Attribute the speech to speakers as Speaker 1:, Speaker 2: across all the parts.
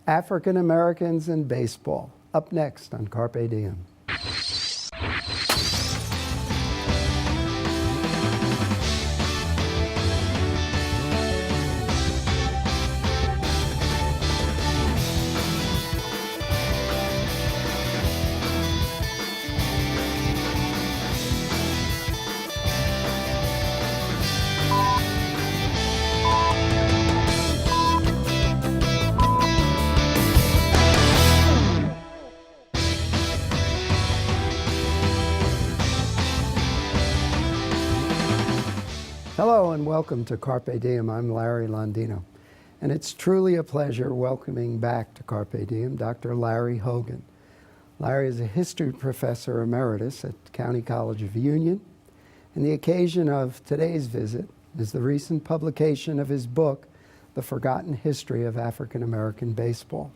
Speaker 1: African Americans in Baseball, up next on Carpe Diem. Hello and welcome to Carpe Diem. I'm Larry Londino. And it's truly a pleasure welcoming back to Carpe Diem Dr. Larry Hogan. Larry is a history professor emeritus at County College of Union. And the occasion of today's visit is the recent publication of his book, The Forgotten History of African American Baseball.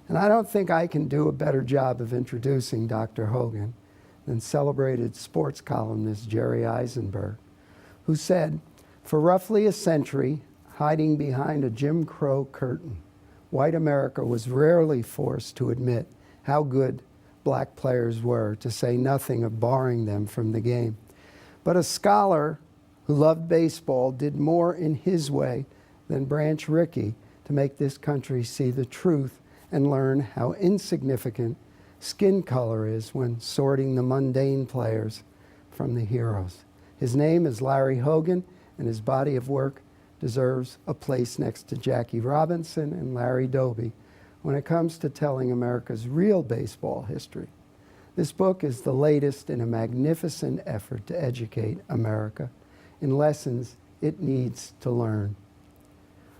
Speaker 1: And I don't think I can do a better job of introducing Dr. Hogan than celebrated sports columnist Jerry Eisenberg, who said, "For roughly a century, hiding behind a Jim Crow curtain, white America was rarely forced to admit how good black players were, to say nothing of barring them from the game. But a scholar who loved baseball did more in his way than Branch Rickey to make this country see the truth and learn how insignificant skin color is when sorting the mundane players from the heroes. His name is Larry Hogan, and his body of work deserves a place next to Jackie Robinson and Larry Doby when it comes to telling America's real baseball history. This book is the latest in a magnificent effort to educate America in lessons it needs to learn."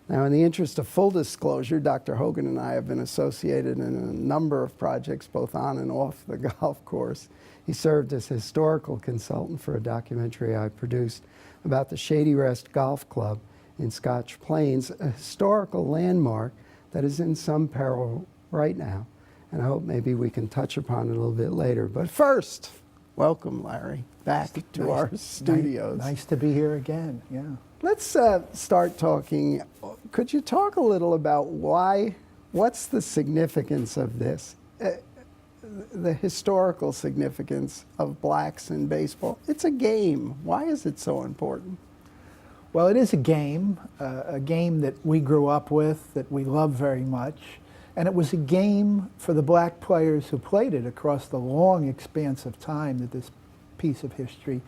Speaker 1: Now, in the interest of full disclosure, Dr. Hogan and I have been associated in a number of projects, both on and off the golf course. He served as historical consultant for a documentary I produced about the Shady Rest Golf Club in Scotch Plains, a historical landmark that is in some peril right now. And I hope maybe we can touch upon it a little bit later. But first, welcome, Larry, back to our studios.
Speaker 2: Nice to be here again, yeah.
Speaker 1: Let's start talking. Could you talk a little about what's the significance of this? The historical significance of blacks in baseball. It's a game. Why is it so important?
Speaker 2: Well, it is a game that we grew up with, that we love very much. And it was a game for the black players who played it across the long expanse of time that this piece of history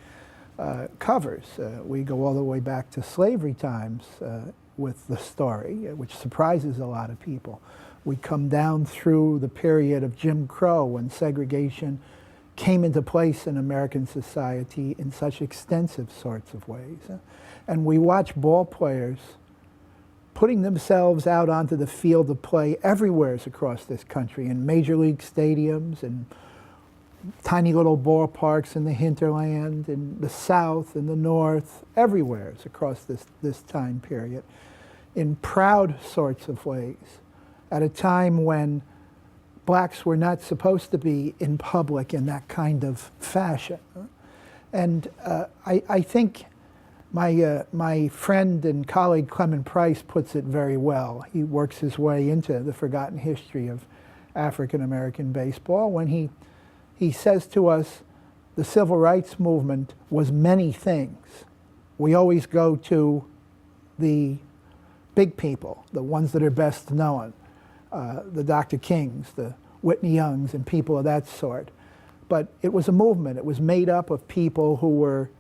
Speaker 2: covers. We go all the way back to slavery times with the story, which surprises a lot of people. We come down through the period of Jim Crow, when segregation came into place in American society in such extensive sorts of ways. And we watch ball players putting themselves out onto the field of play everywhere across this country, in major league stadiums and tiny little ballparks in the hinterland, in the South, in the North, everywhere across this time period, in proud sorts of ways, at a time when blacks were not supposed to be in public in that kind of fashion. And I think my friend and colleague Clement Price puts it very well. He works his way into the forgotten history of African American baseball when he says to us, the civil rights movement was many things. We always go to the big people, the ones that are best known, the Dr. Kings, the Whitney Youngs, and people of that sort. But it was a movement. It was made up of people who were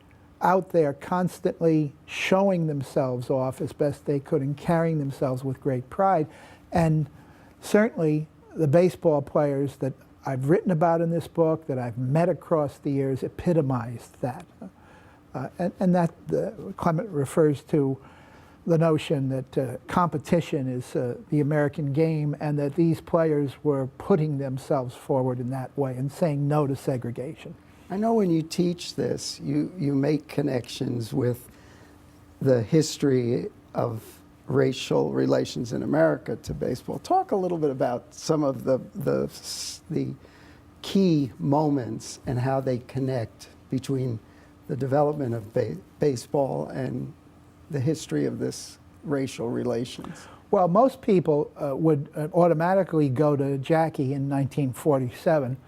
Speaker 2: out there constantly showing themselves off as best they could and carrying themselves with great pride. And certainly the baseball players that I've written about in this book, that I've met across the years, epitomized that. And that Clement refers to the notion that competition is the American game, and that these players were putting themselves forward in that way and saying no to segregation.
Speaker 1: I know when you teach this, you make connections with the history of racial relations in America to baseball. Talk a little bit about some of the key moments and how they connect between the development of baseball and the history of this racial relations.
Speaker 2: Well, most people would automatically go to Jackie in 1947.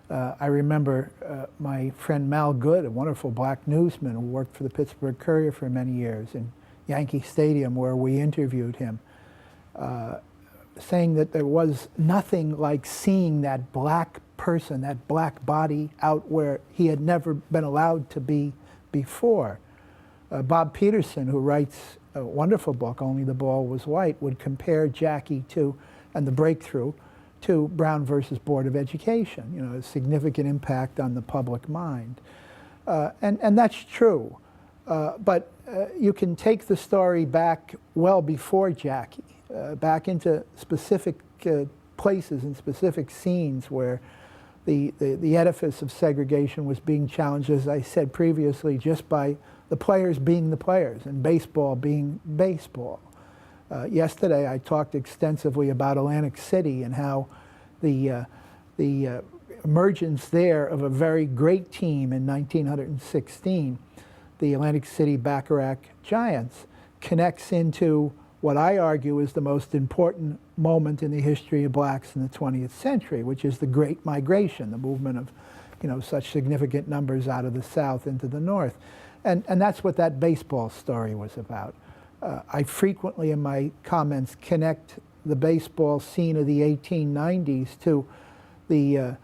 Speaker 2: I remember my friend Mal Good, a wonderful black newsman who worked for the Pittsburgh Courier for many years, in Yankee Stadium where we interviewed him, saying that there was nothing like seeing that black person, that black body out where he had never been allowed to be before. Bob Peterson, who writes a wonderful book, Only the Ball Was White, would compare Jackie to, and the breakthrough, to Brown versus Board of Education, you know, a significant impact on the public mind. And that's true. But you can take the story back well before Jackie, back into specific places and specific scenes where the edifice of segregation was being challenged, as I said previously, just by the players being the players and baseball being baseball. Yesterday I talked extensively about Atlantic City and how the emergence there of a very great team in 1916, the Atlantic City Bacharach Giants, connects into what I argue is the most important moment in the history of blacks in the 20th century, which is the Great Migration, the movement of, you know, such significant numbers out of the South into the North. And that's what that baseball story was about. I frequently in my comments connect the baseball scene of the 1890s to the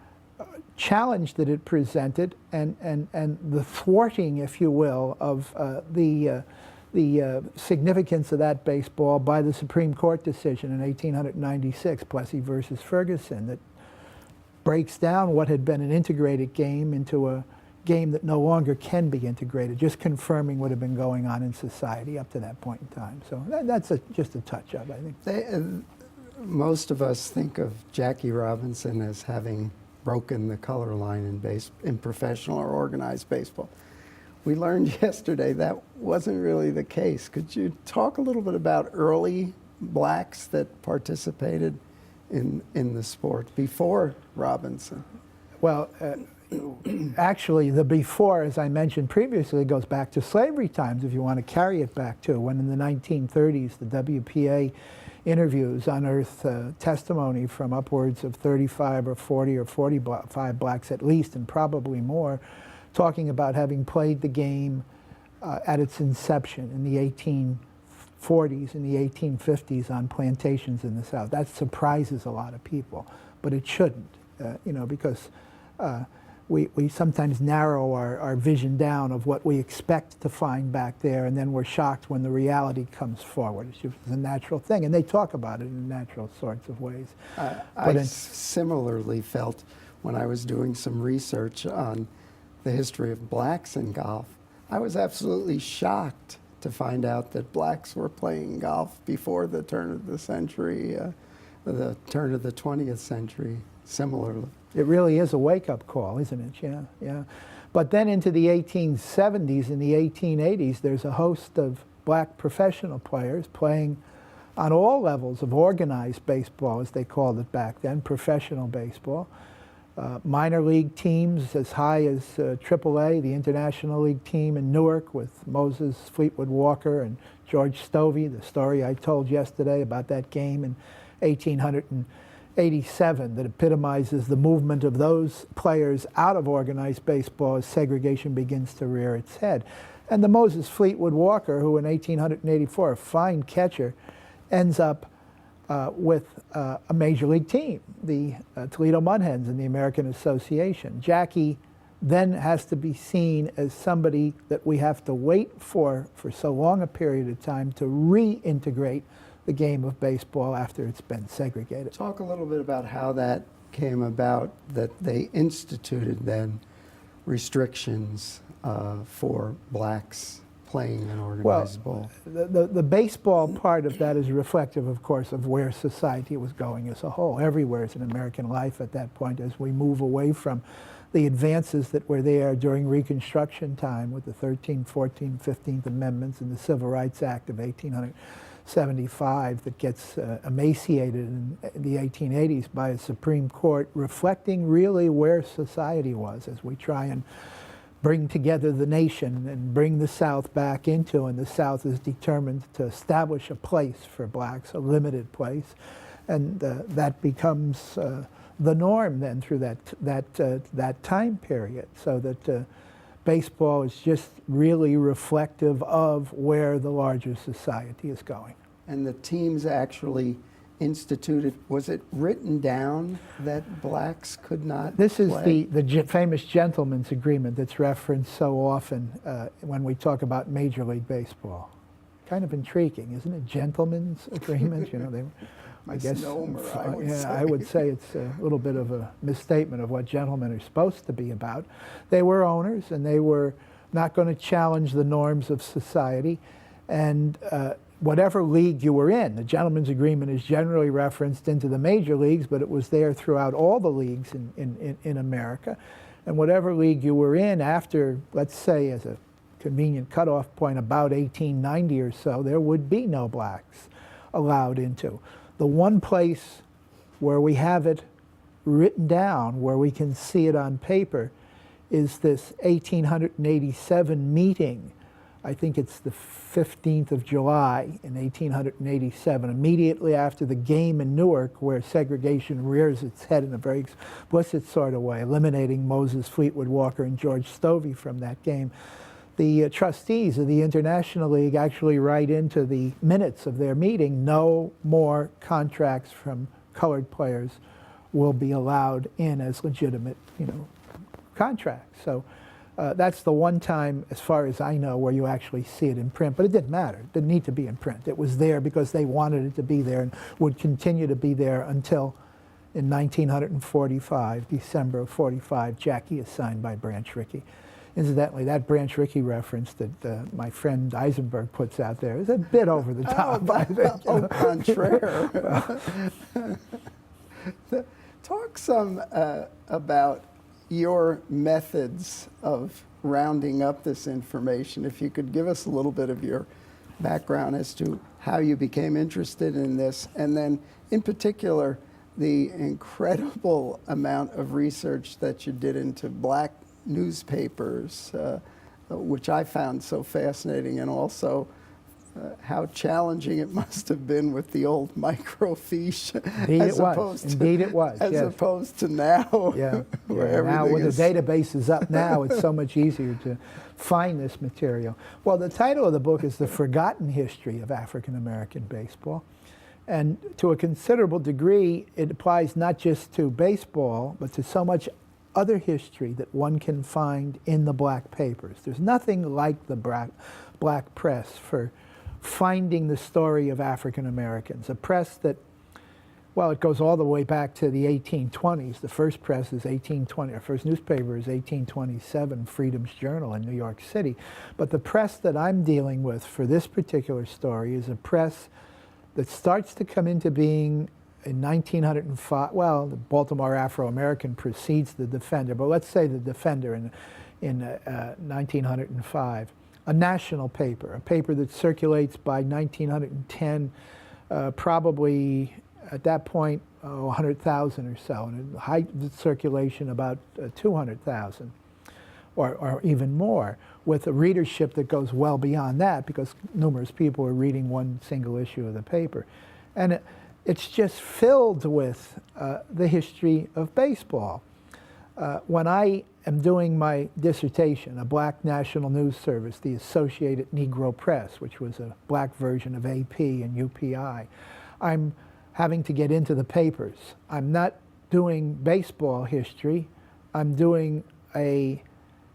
Speaker 2: challenge that it presented and the thwarting, if you will, of the significance of that baseball by the Supreme Court decision in 1896, Plessy versus Ferguson, that breaks down what had been an integrated game into a game that no longer can be integrated, just confirming what had been going on in society up to that point in time. So that's just a touch-up, I think.
Speaker 1: Most of us think of Jackie Robinson as having broken the color line in professional or organized baseball. We learned yesterday that wasn't really the case. Could you talk a little bit about early blacks that participated in the sport before Robinson?
Speaker 2: Well, actually, the before, as I mentioned previously, goes back to slavery times, if you want to carry it back to when in the 1930s the WPA interviews unearthed testimony from upwards of 35 or 40 or 45 blacks at least, and probably more, talking about having played the game at its inception in the 1840s and the 1850s on plantations in the South. That surprises a lot of people, but it shouldn't, you know, because we sometimes narrow our vision down of what we expect to find back there, and then we're shocked when the reality comes forward. It's just a natural thing, and they talk about it in natural sorts of ways.
Speaker 1: I similarly felt when I was doing some research on the history of blacks in golf, I was absolutely shocked to find out that blacks were playing golf before the turn of the century, the turn of the 20th century, similarly.
Speaker 2: It really is a wake-up call, isn't it? Yeah, yeah. But then into the 1870s and the 1880s, there's a host of black professional players playing on all levels of organized baseball, as they called it back then, professional baseball. Minor league teams as high as AAA, the International League team in Newark with Moses Fleetwood Walker and George Stovey, the story I told yesterday about that game in 1887 that epitomizes the movement of those players out of organized baseball as segregation begins to rear its head. And the Moses Fleetwood Walker, who in 1884, a fine catcher, ends up with a major league team, the Toledo Mudhens in the American Association. Jackie then has to be seen as somebody that we have to wait for so long a period of time to reintegrate the game of baseball after it's been segregated.
Speaker 1: Talk a little bit about how that came about, that they instituted then restrictions for blacks playing an organized ball.
Speaker 2: The baseball part of that is reflective, of course, of where society was going as a whole. Everywhere is in American life at that point as we move away from the advances that were there during Reconstruction time with the 13th, 14th, 15th Amendments and the Civil Rights Act of 1875 that gets emaciated in the 1880s by a Supreme Court reflecting really where society was as we try and bring together the nation and bring the South back into, and the South is determined to establish a place for blacks, a limited place, and that becomes the norm then through that time period, so that baseball is just really reflective of where the larger society is going.
Speaker 1: And the teams actually instituted, was it written down that blacks could not
Speaker 2: This is
Speaker 1: play?
Speaker 2: the famous gentleman's agreement that's referenced so often when we talk about Major League Baseball. Kind of intriguing, isn't it? Gentleman's agreement, you know, they, I guess, I would say it's a little bit of a misstatement of what gentlemen are supposed to be about. They were owners, and they were not going to challenge the norms of society, and whatever league you were in. The gentleman's agreement is generally referenced into the major leagues, but it was there throughout all the leagues in America. And whatever league you were in after, let's say, as a convenient cutoff point, about 1890 or so, there would be no blacks allowed into. The one place where we have it written down, where we can see it on paper, is this 1887 meeting. I think it's the 15th of July in 1887, immediately after the game in Newark, where segregation rears its head in a very explicit sort of way, eliminating Moses Fleetwood Walker and George Stovey from that game. The trustees of the International League actually write into the minutes of their meeting, no more contracts from colored players will be allowed in as legitimate, contracts. So that's the one time, as far as I know, where you actually see it in print. But it didn't matter. It didn't need to be in print. It was there because they wanted it to be there and would continue to be there until in 1945, December of 45, Jackie is signed by Branch Rickey. Incidentally, that Branch Rickey reference that my friend Eisenberg puts out there is a bit over the top, I think.
Speaker 1: Au contraire. Talk some about your methods of rounding up this information. If you could give us a little bit of your background as to how you became interested in this, and then in particular, the incredible amount of research that you did into black newspapers, which I found so fascinating, and also how challenging it must have been with the old microfiche.
Speaker 2: Indeed it was.
Speaker 1: As opposed to now.
Speaker 2: Yeah.
Speaker 1: Where
Speaker 2: now with
Speaker 1: is...
Speaker 2: the database is up now, it's so much easier to find this material. Well, the title of the book is The Forgotten History of African American Baseball. And to a considerable degree, it applies not just to baseball, but to so much other history that one can find in the black papers. There's nothing like the black press for finding the story of African Americans. A press that, well, it goes all the way back to the 1820s. The first press is 1820, our first newspaper is 1827, Freedom's Journal in New York City. But the press that I'm dealing with for this particular story is a press that starts to come into being in 1905, well, the Baltimore Afro-American precedes the Defender, but let's say the Defender in 1905. A national paper, a paper that circulates by 1910, probably at that point 100,000 or so, and a height of circulation about 200,000 or even more, with a readership that goes well beyond that because numerous people are reading one single issue of the paper. And it's just filled with the history of baseball. When I am doing my dissertation, a black national news service, the Associated Negro Press, which was a black version of AP and UPI, I'm having to get into the papers. I'm not doing baseball history. I'm doing a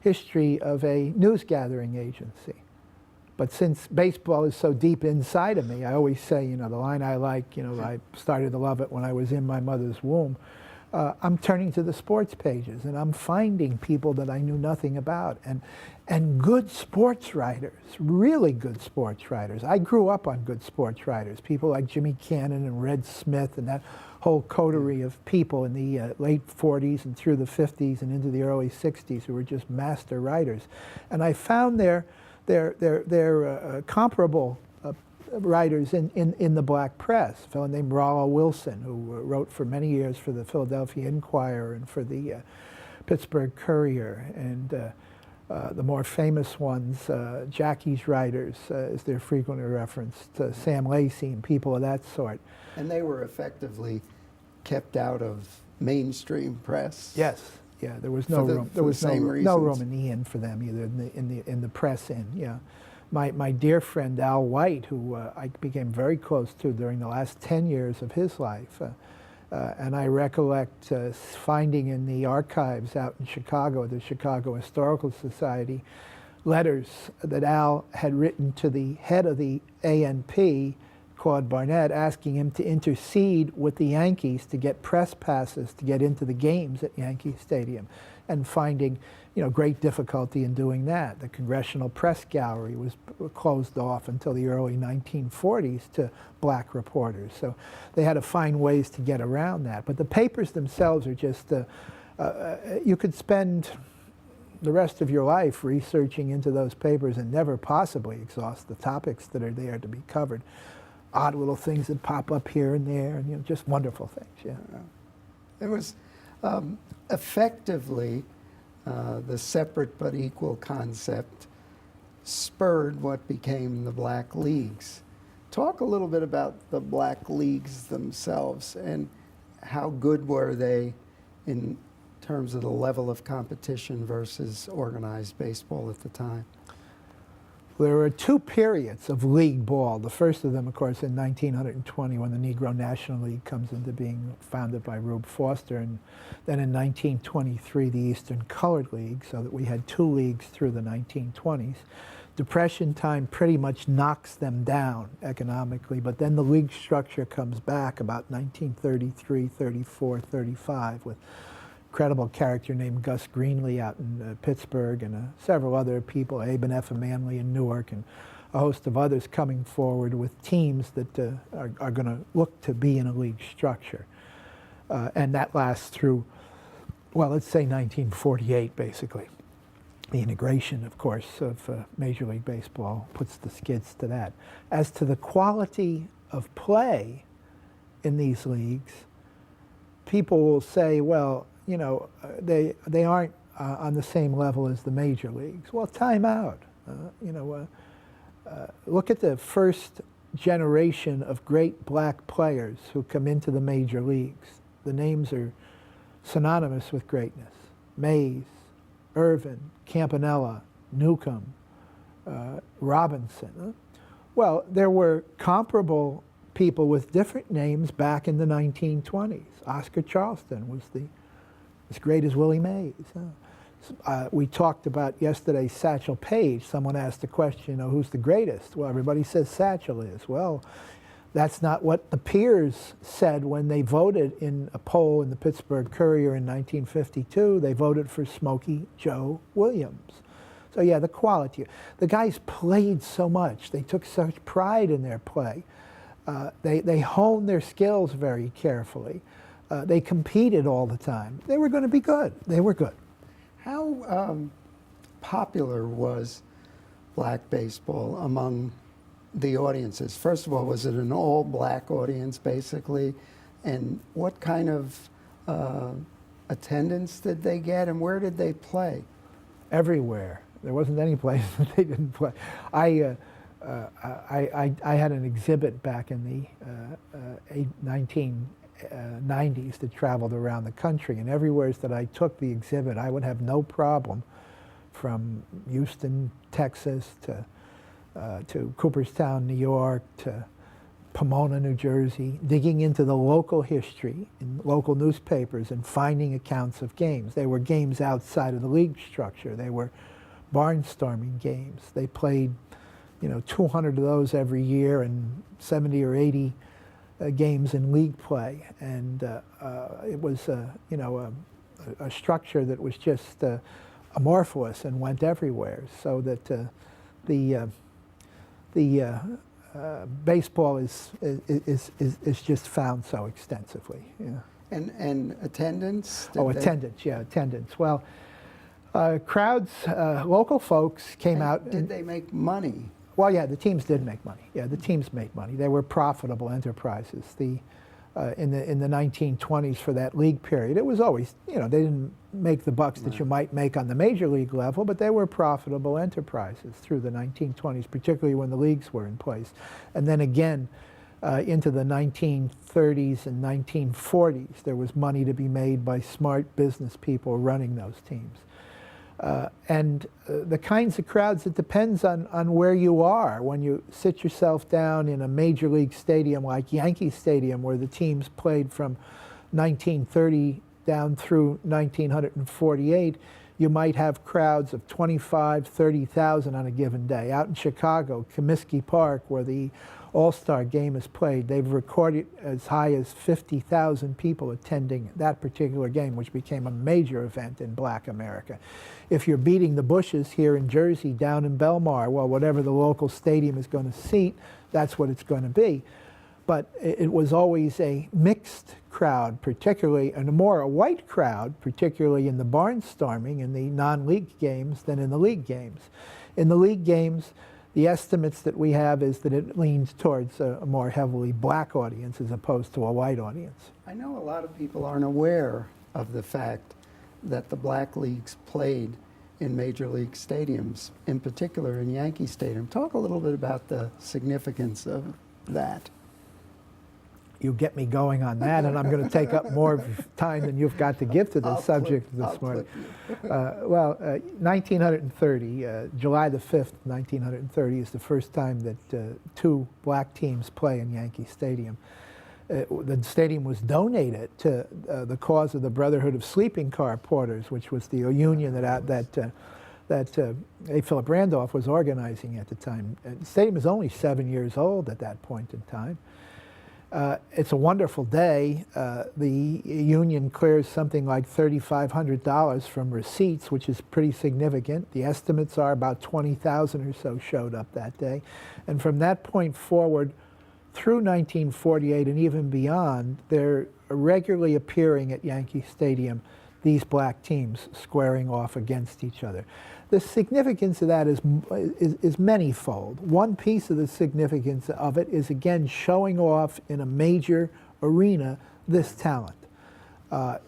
Speaker 2: history of a news gathering agency. But since baseball is so deep inside of me, I always say, the line I like, I started to love it when I was in my mother's womb. I'm turning to the sports pages, and I'm finding people that I knew nothing about, and good sports writers, really good sports writers. I grew up on good sports writers, people like Jimmy Cannon and Red Smith and that whole coterie of people in the late 40s and through the 50s and into the early 60s who were just master writers. And I found their comparable writers in the black press. A fellow named Rollo Wilson, who wrote for many years for the Philadelphia Inquirer and for the Pittsburgh Courier, and The more famous ones, Jackie's Riders is they're frequently referenced, Sam Lacey and people of that sort.
Speaker 1: And they were effectively kept out of mainstream press.
Speaker 2: Yes, yeah, there was no room. There was no room in the inn for them either, in the press inn. Yeah, my dear friend Al White, who I became very close to during the last 10 years of his life, and I recollect finding in the archives out in Chicago, the Chicago Historical Society, letters that Al had written to the head of the ANP, Claude Barnett, asking him to intercede with the Yankees to get press passes to get into the games at Yankee Stadium, and finding, great difficulty in doing that. The Congressional Press Gallery was closed off until the early 1940s to black reporters. So they had to find ways to get around that. But the papers themselves are just, you could spend the rest of your life researching into those papers and never possibly exhaust the topics that are there to be covered. Odd little things that pop up here and there, and just wonderful things. Yeah.
Speaker 1: It was effectively the separate but equal concept spurred what became the Black Leagues. Talk a little bit about the Black Leagues themselves and how good were they in terms of the level of competition versus organized baseball at the time?
Speaker 2: There were two periods of league ball. The first of them, of course, in 1920, when the Negro National League comes into being, founded by Rube Foster, and then in 1923, the Eastern Colored League, so that we had two leagues through the 1920s. Depression time pretty much knocks them down economically, but then the league structure comes back about 1933, 34, 35 with incredible character named Gus Greenlee out in Pittsburgh, and several other people, Abe and Effa Manley in Newark, and a host of others coming forward with teams that are going to look to be in a league structure. And that lasts through, well, let's say 1948, basically. The integration, of course, of Major League Baseball puts the skids to that. As to the quality of play in these leagues, people will say, well, they aren't on the same level as the major leagues. Well, time out. Look at the first generation of great black players who come into the major leagues. The names are synonymous with greatness. Mays, Irvin, Campanella, Newcomb, Robinson. Well, there were comparable people with different names back in the 1920s. Oscar Charleston was as great as Willie Mays. We talked about yesterday Satchel Paige. Someone asked the question, who's the greatest? Well, everybody says Satchel is. Well, that's not what the peers said when they voted in a poll in the Pittsburgh Courier in 1952. They voted for Smokey Joe Williams. So yeah, the quality. The guys played so much. They took such pride in their play. They honed their skills very carefully. They competed all the time. They were going to be good. They were good.
Speaker 1: How popular was black baseball among the audiences? First of all, was it an all-black audience, basically? And what kind of attendance did they get, and where did they play?
Speaker 2: Everywhere. There wasn't any place that they didn't play. I had an exhibit back in the 1990s that traveled around the country, and everywhere that I took the exhibit, I would have no problem, from Houston, Texas, to Cooperstown, New York, to Pomona, New Jersey, digging into the local history in local newspapers and finding accounts of games. They were games outside of the league structure. They were barnstorming games. They played, 200 of those every year and 70 or 80 games in league play. And it was, a structure that was just amorphous and went everywhere, so that the baseball is just found so extensively. Yeah.
Speaker 1: And attendance?
Speaker 2: Attendance. Well, crowds, local folks came out.
Speaker 1: Did they make money?
Speaker 2: Well, yeah, the teams did make money. Yeah, the teams made money. They were profitable enterprises. in the 1920s for that league period. It was always, they didn't make the bucks that you might make on the major league level, but they were profitable enterprises through the 1920s, particularly when the leagues were in place. And then again, into the 1930s and 1940s, there was money to be made by smart business people running those teams. The kinds of crowds, it depends on where you are. When you sit yourself down in a major league stadium like Yankee Stadium, where the teams played from 1930 down through 1948, you might have crowds of 25, 30,000 on a given day. Out in Chicago, Comiskey Park, where the All-Star game is played, they've recorded as high as 50,000 people attending that particular game, which became a major event in Black America. If you're beating the Bushes here in Jersey, down in Belmar, well, whatever the local stadium is going to seat, that's what it's going to be. But it was always a mixed crowd, particularly, and more a white crowd, particularly in the barnstorming in the non-league games than in the league games. In the league games, the estimates that we have is that it leans towards a more heavily black audience as opposed to a white audience.
Speaker 1: I know a lot of people aren't aware of the fact that the black leagues played in major league stadiums, in particular in Yankee Stadium. Talk a little bit about the significance of that.
Speaker 2: You get me going on that, and I'm going to take up more time than you've got to give to the subject this morning. 1930, July the 5th, 1930 is the first time that two black teams play in Yankee Stadium. The stadium was donated to the cause of the Brotherhood of Sleeping Car Porters, which was the union that A. Philip Randolph was organizing at the time. The stadium is only 7 years old at that point in time. It's a wonderful day. The union clears something like $3,500 from receipts, which is pretty significant. The estimates are about 20,000 or so showed up that day. And from that point forward, through 1948 and even beyond, they're regularly appearing at Yankee Stadium, these black teams squaring off against each other. The significance of that is manyfold. One piece of the significance of it is, again, showing off in a major arena this talent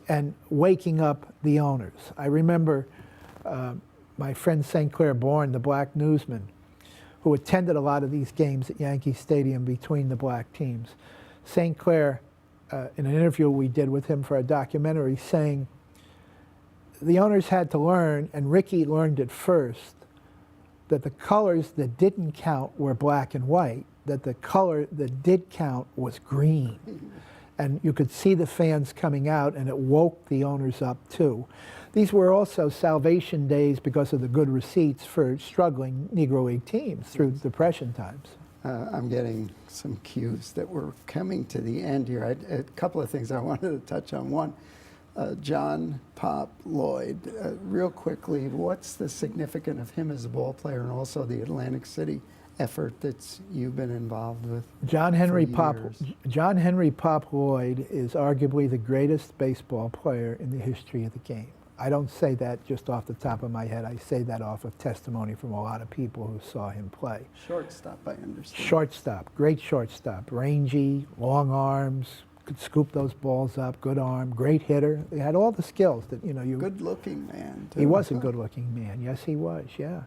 Speaker 2: and waking up the owners. I remember my friend St. Clair Bourne, the black newsman, who attended a lot of these games at Yankee Stadium between the black teams. St. Clair, in an interview we did with him for a documentary, saying, the owners had to learn, and Ricky learned it first, that the colors that didn't count were black and white, that the color that did count was green. And you could see the fans coming out, and it woke the owners up too. These were also salvation days because of the good receipts for struggling Negro League teams through Depression times.
Speaker 1: I'm getting some cues that we're coming to the end here. A couple of things I wanted to touch on. One, John Pop Lloyd, real quickly, what's the significance of him as a ball player and also the Atlantic City effort that you've been involved with?
Speaker 2: John Henry Pop Lloyd is arguably the greatest baseball player in the history of the game. I don't say that just off the top of my head. I say that off of testimony from a lot of people who saw him play.
Speaker 1: Shortstop, I understand.
Speaker 2: Shortstop, great shortstop, rangy, long arms, could scoop those balls up, good arm, great hitter. He had all the skills that, you...
Speaker 1: Good-looking man, too.
Speaker 2: He was a good-looking man. Yes, he was, yeah.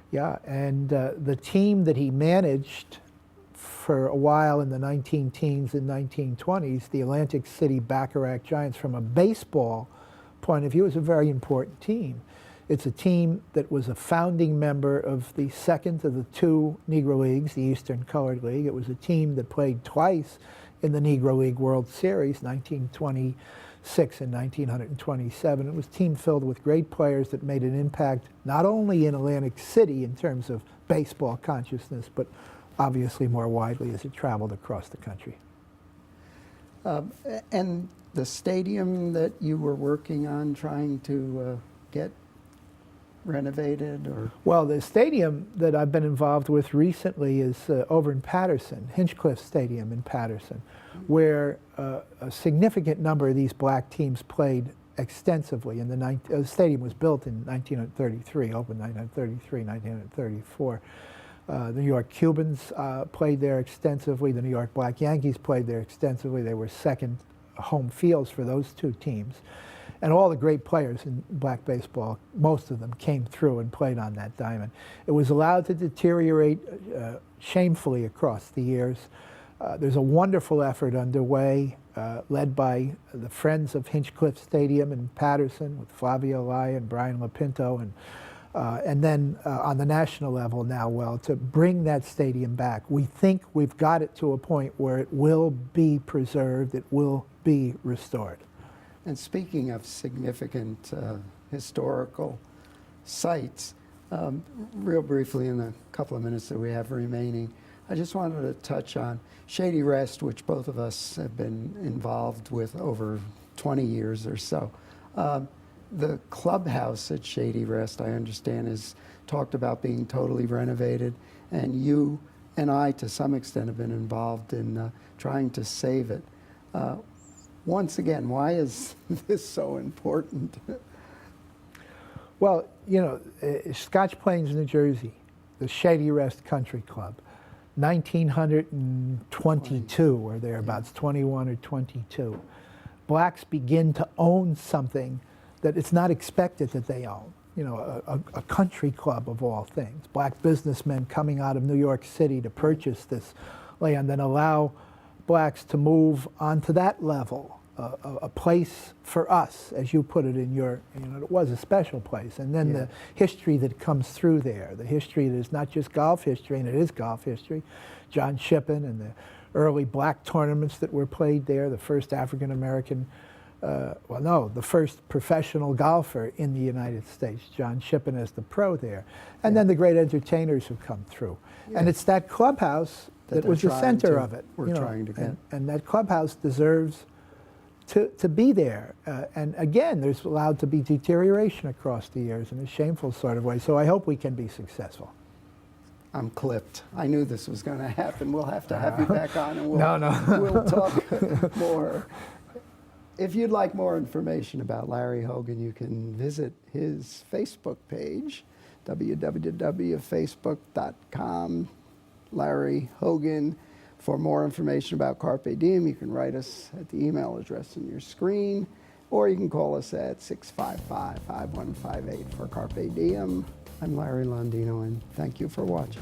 Speaker 2: Yeah, and the team that he managed for a while in the 19-teens and 1920s, the Atlantic City Bacharach Giants, from a baseball point of view, is a very important team. It's a team that was a founding member of the second of the two Negro Leagues, the Eastern Colored League. It was a team that played twice in the Negro League World Series, 1926 and 1927. It was a team filled with great players that made an impact not only in Atlantic City in terms of baseball consciousness, but obviously more widely as it traveled across the country.
Speaker 1: And the stadium that you were working on trying to get renovated, or?
Speaker 2: Well, the stadium that I've been involved with recently is over in Patterson, Hinchcliffe Stadium in Patterson, where a significant number of these black teams played extensively. The stadium was built in 1933, opened 1933, 1934. The New York Cubans played there extensively. The New York Black Yankees played there extensively. They were second home fields for those two teams. And all the great players in black baseball, most of them came through and played on that diamond. It was allowed to deteriorate shamefully across the years. There's a wonderful effort underway led by the Friends of Hinchcliffe Stadium in Patterson with Flavio Lai and Brian Lapinto, and then on the national level now, well, to bring that stadium back. We think we've got it to a point where it will be preserved, it will be restored.
Speaker 1: And speaking of significant historical sites, real briefly in the couple of minutes that we have remaining, I just wanted to touch on Shady Rest, which both of us have been involved with over 20 years or so. The clubhouse at Shady Rest, I understand, is talked about being totally renovated, and you and I, to some extent, have been involved in trying to save it. Once again, why is this so important?
Speaker 2: Well, you know, Scotch Plains, New Jersey, the Shady Rest Country Club, 1922 or thereabouts, 21 or 22. Blacks begin to own something that it's not expected that they own. You know, a country club of all things. Black businessmen coming out of New York City to purchase this land and allow blacks to move onto that level, a place for us, as you put it in your, you know, it was a special place. And then the history that comes through there, the history that is not just golf history, and it is golf history. John Shippen and the early black tournaments that were played there, the first African-American, the first professional golfer in the United States, John Shippen as the pro there. And then the great entertainers who come through. And it's that clubhouse that was the center of it.
Speaker 1: We're trying to get.
Speaker 2: And that clubhouse deserves to be there. And again, there's allowed to be deterioration across the years in a shameful sort of way. So I hope we can be successful.
Speaker 1: I'm clipped. I knew this was going to happen. We'll have to have you back on, and we'll we'll talk more. If you'd like more information about Larry Hogan, you can visit his Facebook page, www.facebook.com, Larry Hogan. For more information about Carpe Diem, you can write us at the email address on your screen, or you can call us at 655-5158 for Carpe Diem. I'm Larry Londino, and thank you for watching.